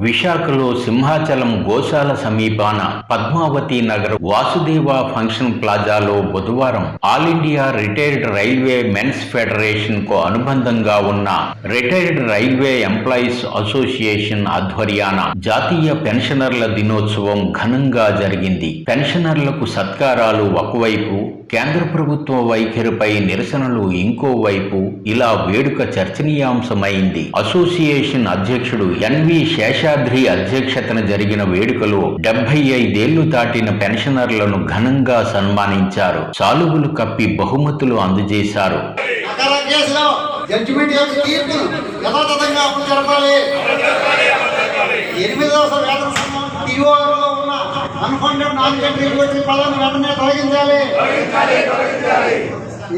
విశాఖలో సింహాచలం గోశాల సమీపాన పద్మావతి నగర్ వాసుదేవ ఫంక్షన్ ప్లాజాలో బుధవారం all India retired railway men's federation కు అనుబంధంగా ఉన్న రిటైర్డ్ రైల్వే ఎంప్లాయీస్ అసోసియేషన్ ఆధ్వర్యాన జాతీయ పెన్షనర్ల దినోత్సవం ఘనంగా జరిగింది. పెన్షనర్లకు సత్కారాలు ఒకవైపు, కేంద్ర ప్రభుత్వ వైఖరిపై నిరసనలు ఇంకోవైపు, ఇలా వేడుక చర్చనీయాంశమైంది. అసోసియేషన్ అధ్యక్షుడు ఎన్వి శేషాద్రి అధ్యక్షతన జరిగిన వేడుకలో 75 ఏళ్లు దాటిన పెన్షనర్లను ఘనంగా సన్మానించారు. సాలువులు కప్పి బహుమతులు అందజేశారు. అన్ఫండెడ్ నాన్ కంట్రిబ్యూటరీ పదాన్ని వెంటనే తొలగించాలి.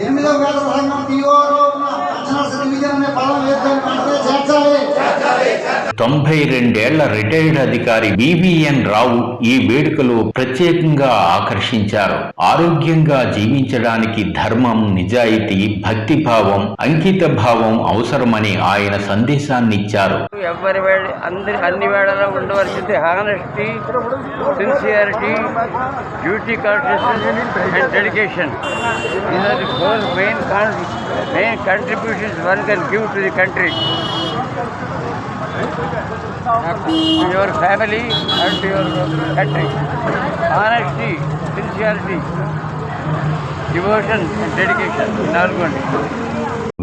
8వ వేతన సంఘం టీఓలో ఉన్న పెన్షనర్స్ డివిజన్ అనే పదం వెంటనే చేర్చాలి. 92 ఏళ్ల రిటైర్డ్ అధికారి బివిఎన్ రావు ఈ వేడుకలో ప్రత్యేకంగా ఆకర్షించారు. ఆరోగ్యంగా జీవించడానికి ధర్మం, నిజాయితీ, భక్తిభావం, అంకిత భావం అవసరమని ఆయన సందేశాన్ని ఇచ్చారు. అన్ని వేళలా ఉండవలసింది honesty, sincerity, duty consciousness and dedication. These are the four main contributions one can give to the country, to your family and to your country. Honesty, sincerity, devotion and dedication in all countries.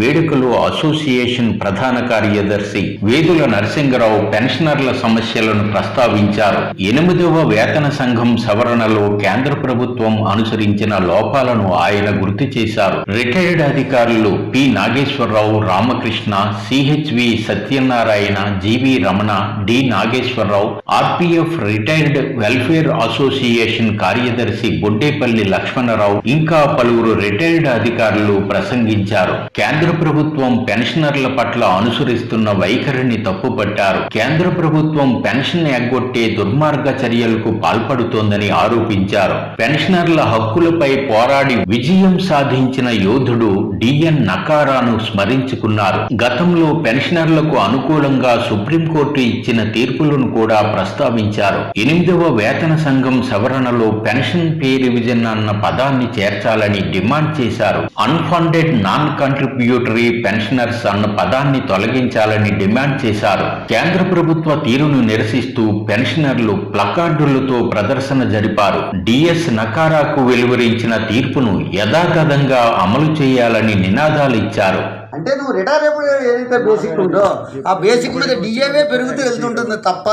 వేడుకలో association ప్రధాన కార్యదర్శి వేదుల నరసింగరావు పెన్షనర్ల సమస్యలను ప్రస్తావించారు. 8వ వేతన సంఘం సవరణలో కేంద్ర ప్రభుత్వం అనుసరించిన లోపాలను ఆయన గుర్తు చేశారు. రిటైర్డ్ అధికారులు P Nageswararao, Ramakrishna, CHV Satyanarayana, GV Ramana, D Nageswararao, RPF retired welfare association కార్యదర్శి బొడ్డేపల్లి లక్ష్మణరావు ఇంకా పలువురు రిటైర్డ్ అధికారులు ప్రసంగించారు. కేంద్ర ప్రభుత్వం పెన్షనర్ల పట్ల అనుసరిస్తున్న వైఖరిని తప్పుపట్టారు. కేంద్ర ప్రభుత్వం పెన్షన్ ఎగ్గొట్టే దుర్మార్గ చర్యలకు పాల్పడుతోందని ఆరోపించారు. పెన్షనర్ల హక్కులపై పోరాడి విజయం సాధించిన యోధుడు డిఎన్ నకారాను స్మరించుకున్నారు. గతంలో పెన్షనర్లకు అనుకూలంగా సుప్రీంకోర్టు ఇచ్చిన తీర్పులను కూడా ప్రస్తావించారు. 8వ వేతన సంఘం సవరణలో పెన్షన్ పే రివిజన్ అన్న పదాన్ని చేర్చాలని డిమాండ్ చేశారు. అన్ఫండెడ్ నాన్ కంట్రిబ్యూటరీ పెన్షనర్స్ అన్న పదాన్ని తొలగించాలని డిమాండ్ చేశారు. కేంద్ర ప్రభుత్వ తీరును నిరసిస్తూ పెన్షనర్లు ప్లకార్డులతో ప్రదర్శన జరిపారు. డిఎస్ నకారాకు వెలువరించిన తీర్పును యథాతథంగా అమలు చేయాలని నినాదాలు ఇచ్చారు. అంటే నువ్వు రిటైర్ ఎప్పుడు ఏదైతే బేసిక్ ఉందో ఆ బేసిక్ మీద డిఏవే పెరుగుతూ వెళ్తుంటుంది తప్ప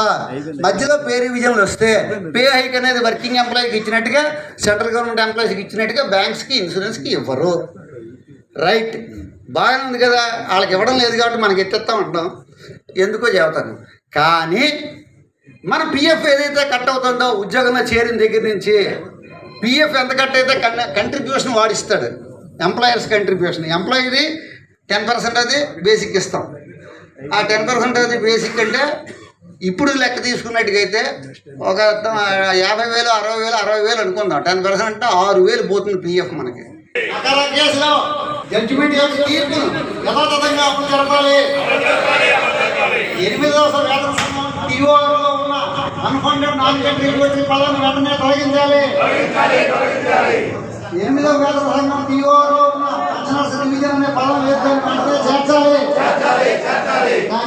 మధ్యలో పే రివిజన్లు వస్తే పే హైక్ అనేది వర్కింగ్ ఎంప్లాయీకి ఇచ్చినట్టుగా, సెంట్రల్ గవర్నమెంట్ ఎంప్లాయీస్కి ఇచ్చినట్టుగా బ్యాంక్స్కి, ఇన్సూరెన్స్కి ఇవ్వరు. రైట్, బాగానే ఉంది కదా, వాళ్ళకి ఇవ్వడం లేదు కాబట్టి మనకి ఎత్తేస్తాం అంటాం, ఎందుకో చెబుతాను. కానీ మన పిఎఫ్ ఏదైతే కట్ అవుతుందో ఉద్యోగంలో చేరిన దగ్గర నుంచి పిఎఫ్ ఎంత కట్ అయితే కంట్రిబ్యూషన్ వాడిస్తాడు. ఎంప్లాయర్స్ కంట్రిబ్యూషన్, ఎంప్లాయీది 10% అది బేసిక్ ఇస్తాం. ఆ 10% అది బేసిక్ అంటే ఇప్పుడు లెక్క తీసుకున్నట్టుగా అయితే ఒక 50,000, 60,000, 60,000 అనుకుందాం. 10% అంటే 6,000 పోతుంది పిఎఫ్ మనకి. కేసులో జడ్జిమెంట్ యొక్క తీర్పు యథాతథంగా అమలు జరపాలి. 8వ వేతన సంఘం టీఓలో ఉన్న అన్ఫండెడ్ నాన్ కంట్రిబ్యూటరీ పదాన్ని వెంటనే తొలగించాలి. 8వ వేతన సంఘం టీఓలో ఉన్న పెన్షనర్స్ డివిజన్ అనే పదం వెంటనే